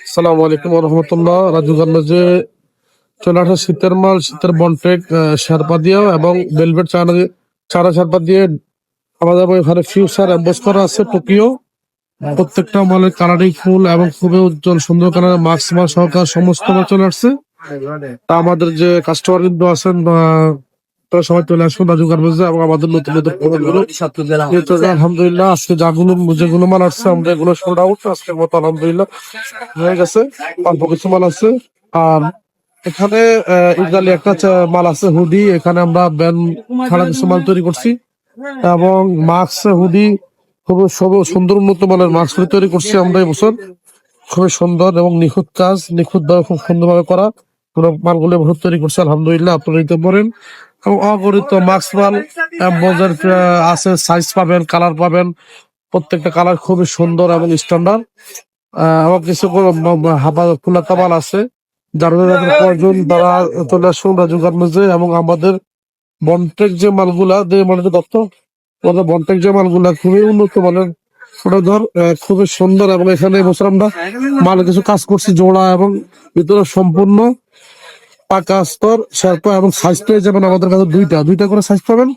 আসসালামু আলাইকুম রহমতুল্লাহ। রাজু গার্মেন্টসে চলে আসা শীতের মাল, শীতের বনটেক শারপা দিয়েও এবং ভেলভেট চারা শারপা দিয়ে আমাদের এখানে ফিউচার এম্বস করা আছে টোকিও। প্রত্যেকটা মালের কালারিং ফুল এবং খুবই উজ্জ্বল সুন্দর কালারের মাস্ক মাল সহকার সমস্ত মাল চলে আসছে। তা আমাদের যে কাস্টমার বিন্দু আছেন তারা সবাই চলে আসুন রাজু গার্মেন্টসে এবং আমাদের নতুন নতুন প্রোডাক্টগুলো নিয়ে চলে যান। আলহামদুলিল্লাহ আজকে যেগুলো মাল আসছে আমরা এগুলো সোল্ড আউট আজকের মতো আলহামদুলিল্লাহ হয়ে গেছে। অল্প কিছু মাল আছে। আর এখানে ইতালি একটা মাল আছে হুডি, এখানে আমরা ব্যান ছাড়া কিছু মাল তৈরি করছি এবং মাস্ক হুডি খুব সুন্দর উন্নত মানের মাস্ক তৈরি করছি আমরা এবছর। খুবই সুন্দর এবং নিখুঁত কাজ, নিখুঁত ভাবে খুব সুন্দরভাবে করা পুরো মালগুলো এবছর তৈরি করছি আলহামদুলিল্লাহ। আপনারা নিতে পারেন এবং অগণিত মাস্ক মাল বজার আছে, সাইজ পাবেন, কালার পাবেন, প্রত্যেকটা কালার খুবই সুন্দর এবং স্ট্যান্ডার্ড। আমার কিছু হাবা ফুলাতা মাল আছে, যাদের যাদের প্রয়োজন তারা চলে আসুন রাজু গার্মেন্টসে। এবং আমাদের বনটেক যে মালগুলা মানে দত্ত আমাদের বনটেক যে মালগুলা খুবই উন্নত মানের, ওটা ধর খুবই সুন্দর। এবং এখানে এবছর আমরা মাল কিছু কাজ করছি জোড়া এবং ভিতরে সম্পূর্ণ পাকা স্তর শেরপা এবং সাইজ পেয়ে যাবেন আমাদের কাছে দুইটা করে সাইজ পাবেন।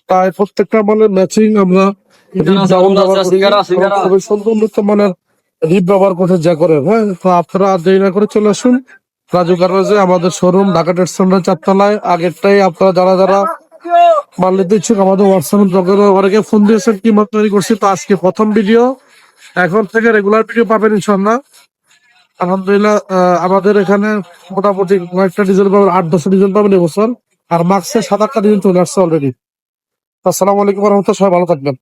তাই প্রত্যেকটা মালের ম্যাচিং আমরা খুবই সুন্দর উন্নত মানের রিপ ব্যবহার করতে যা করে। হ্যাঁ, তো আপনারা দেরি না করে চলে আসুন রাজু গার্মেন্টসে। আমাদের শোরুম ঢাকা ট্রেড সেন্টার 4 তলায়। আগেরটাই আপনারা যারা মাল নিতে ইচ্ছুক আমাদের হোয়াটসঅ্যাপে অনেকে ফোন দিয়েছেন কি মাল তৈরি করছি, তো আজকে প্রথম ভিডিও, এখন থেকে রেগুলার ভিডিও পাবেন ইনশাল্লাহ। আলহামদুলিল্লাহ আমাদের এখানে মোটামুটি কয়েকটা ডিজাইন পাবেন, 8-10 ডিজাইন পাবেন এবছর। আর মাস্কের 7-8টা ডিজাইন চলে আসছে অলরেডি। আসসালামু আলাইকুম রহমতুল্লাহ, সবাই ভালো থাকবেন।